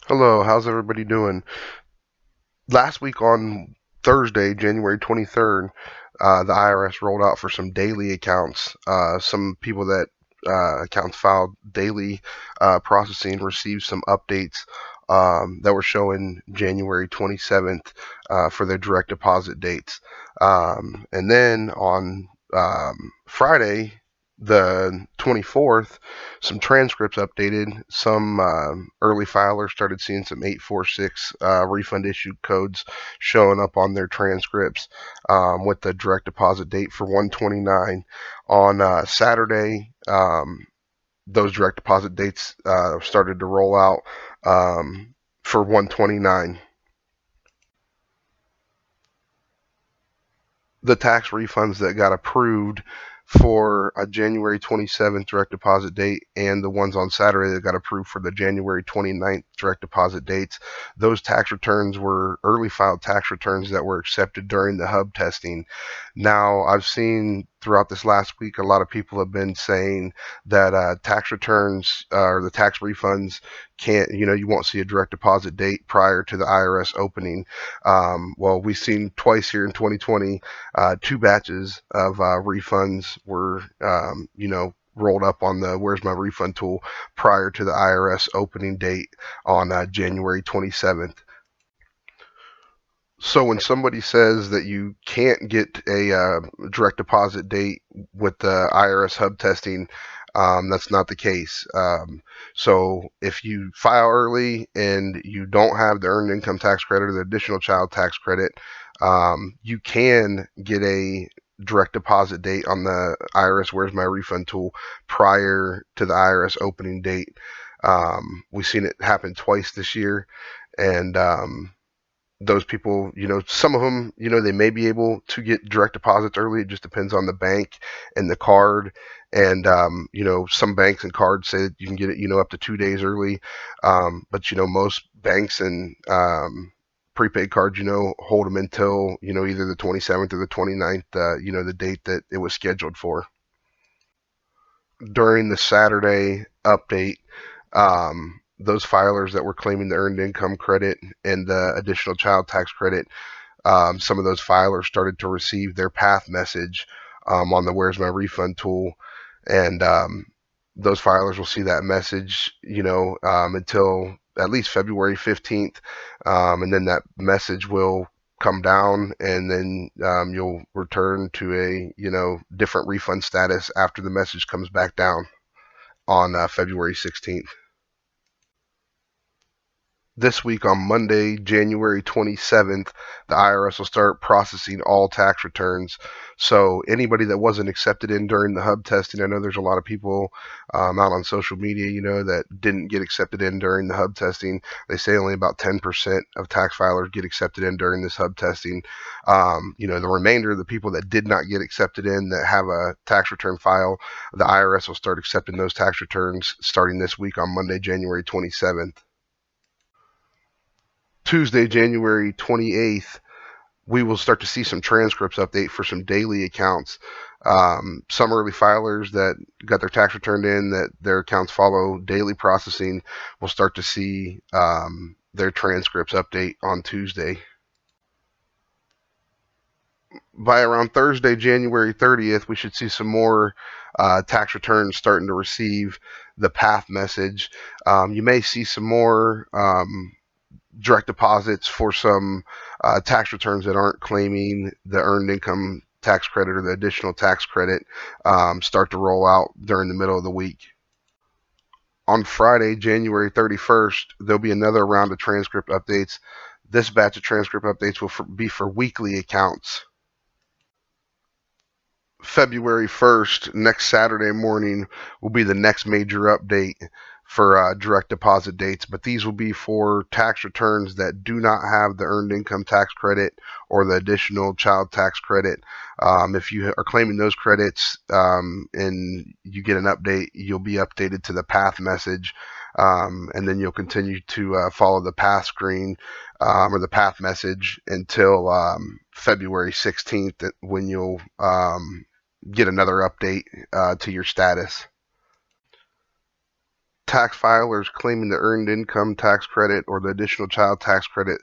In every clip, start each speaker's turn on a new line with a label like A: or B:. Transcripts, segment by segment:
A: Hello, how's everybody doing? Last week on Thursday, January 23rd, the IRS rolled out for some daily accounts. Some people that accounts filed daily processing received some updates that were showing January 27th for their direct deposit dates. And then on Friday, the 24th, some transcripts updated. Some early filers started seeing some 846 refund issue codes showing up on their transcripts with the direct deposit date for 129. On Saturday, those direct deposit dates started to roll out for 129. The tax refunds that got approved for a January 27th direct deposit date and the ones on Saturday that got approved for the January 29th direct deposit dates, those tax returns were early filed tax returns that were accepted during the hub testing. Now, I've seen throughout this last week, a lot of people have been saying that tax returns or the tax refunds can't, you won't see a direct deposit date prior to the IRS opening. Well, we've seen twice here in 2020, two batches of refunds were, rolled up on the Where's My Refund tool prior to the IRS opening date on January 27th. So when somebody says that you can't get a direct deposit date with the IRS hub testing, that's not the case. So if you file early and you don't have the earned income tax credit or the additional child tax credit, you can get a direct deposit date on the IRS Where's My Refund tool prior to the IRS opening date. We've seen it happen twice this year, and those people, some of them, they may be able to get direct deposits early. It just depends on the bank and the card. And, some banks and cards say that you can get it, up to 2 days early. But, most banks and prepaid cards, hold them until, either the 27th or the 29th, the date that it was scheduled for. During the Saturday update, those filers that were claiming the earned income credit and the additional child tax credit, some of those filers started to receive their path message on the Where's My Refund tool, and those filers will see that message, until at least February 15th, and then that message will come down, and then you'll return to a different refund status after the message comes back down on February 16th. This week on Monday, January 27th, the IRS will start processing all tax returns. So anybody that wasn't accepted in during the hub testing, I know there's a lot of people out on social media, that didn't get accepted in during the hub testing. They say only about 10% of tax filers get accepted in during this hub testing. The remainder of the people that did not get accepted in that have a tax return file, the IRS will start accepting those tax returns starting this week on Monday, January 27th. Tuesday, January 28th, we will start to see some transcripts update for some daily accounts. Some early filers that got their tax returned in that their accounts follow daily processing will start to see their transcripts update on Tuesday. By around Thursday, January 30th, we should see some more tax returns starting to receive the path message. You may see some more direct deposits for some tax returns that aren't claiming the earned income tax credit or the additional tax credit start to roll out during the middle of the week. On Friday, January 31st, there'll be another round of transcript updates. This batch of transcript updates will be for weekly accounts. February 1st, next Saturday morning, will be the next major update for direct deposit dates, but these will be for tax returns that do not have the earned income tax credit or the additional child tax credit. If you are claiming those credits and you get an update, you'll be updated to the path message, and then you'll continue to follow the path screen or the path message until February 16th, when you'll get another update to your status. tax filers claiming the earned income tax credit or the additional child tax credit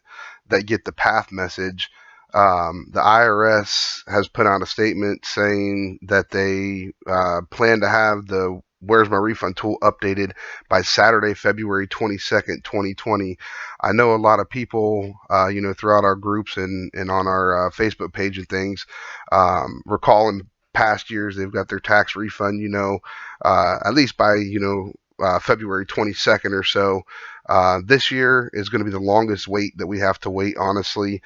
A: that get the PATH message, the IRS has put out a statement saying that they plan to have the Where's My Refund tool updated by Saturday, February 22nd, 2020. I know a lot of people, throughout our groups and on our Facebook page and things, recall in past years they've got their tax refund, at least by, February 22nd or so. This year is going to be the longest wait that we have to wait, honestly,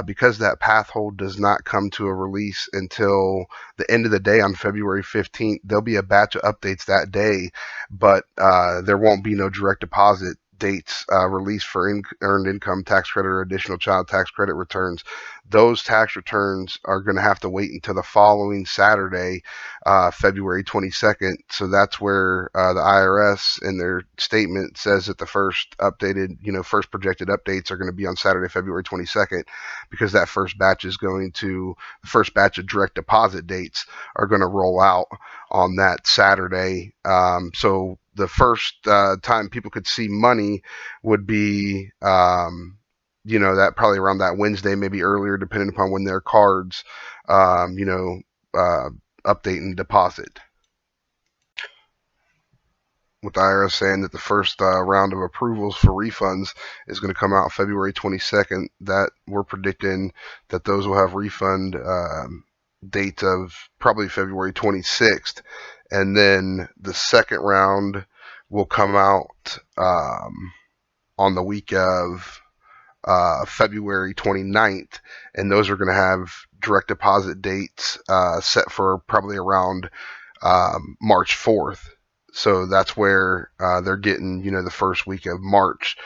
A: because that path hold does not come to a release until the end of the day on February 15th. There'll be a batch of updates that day, but there won't be no direct deposit dates released for earned income tax credit or additional child tax credit returns. Those tax returns are going to have to wait until the following Saturday, February 22nd. So that's where the IRS in their statement says that the first projected updates are going to be on Saturday, February 22nd, because that first batch of direct deposit dates are going to roll out on that Saturday. So the first time people could see money would be, that probably around that Wednesday, maybe earlier, depending upon when their cards, update and deposit. With the IRS saying that the first round of approvals for refunds is going to come out February 22nd, that we're predicting that those will have refund dates of probably February 26th. And then the second round will come out on the week of February 29th, and those are going to have direct deposit dates set for probably around March 4th. So that's where they're getting, the first week of March,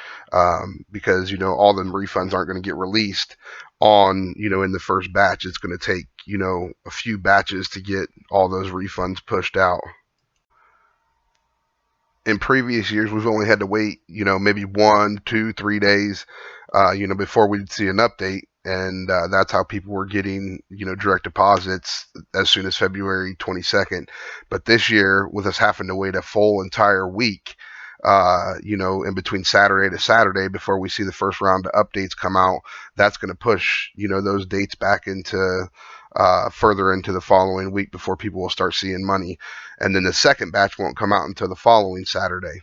A: because, all the refunds aren't going to get released on, in the first batch. It's going to take, a few batches to get all those refunds pushed out. In previous years, we've only had to wait, maybe 1, 2, 3 days, before we'd see an update. And that's how people were getting, direct deposits as soon as February 22nd. But this year, with us having to wait a full entire week, in between Saturday to Saturday before we see the first round of updates come out, that's going to push, those dates back into further into the following week before people will start seeing money. And then the second batch won't come out until the following Saturday.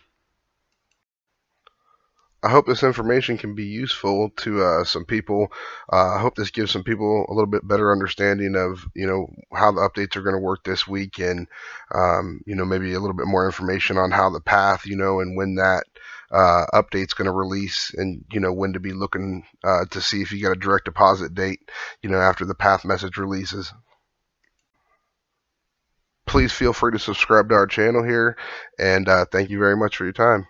A: I hope this information can be useful to some people. I hope this gives some people a little bit better understanding of, how the updates are going to work this week, and, maybe a little bit more information on how the path, and when that update's going to release, and, when to be looking to see if you got a direct deposit date, after the path message releases. Please feel free to subscribe to our channel here, and thank you very much for your time.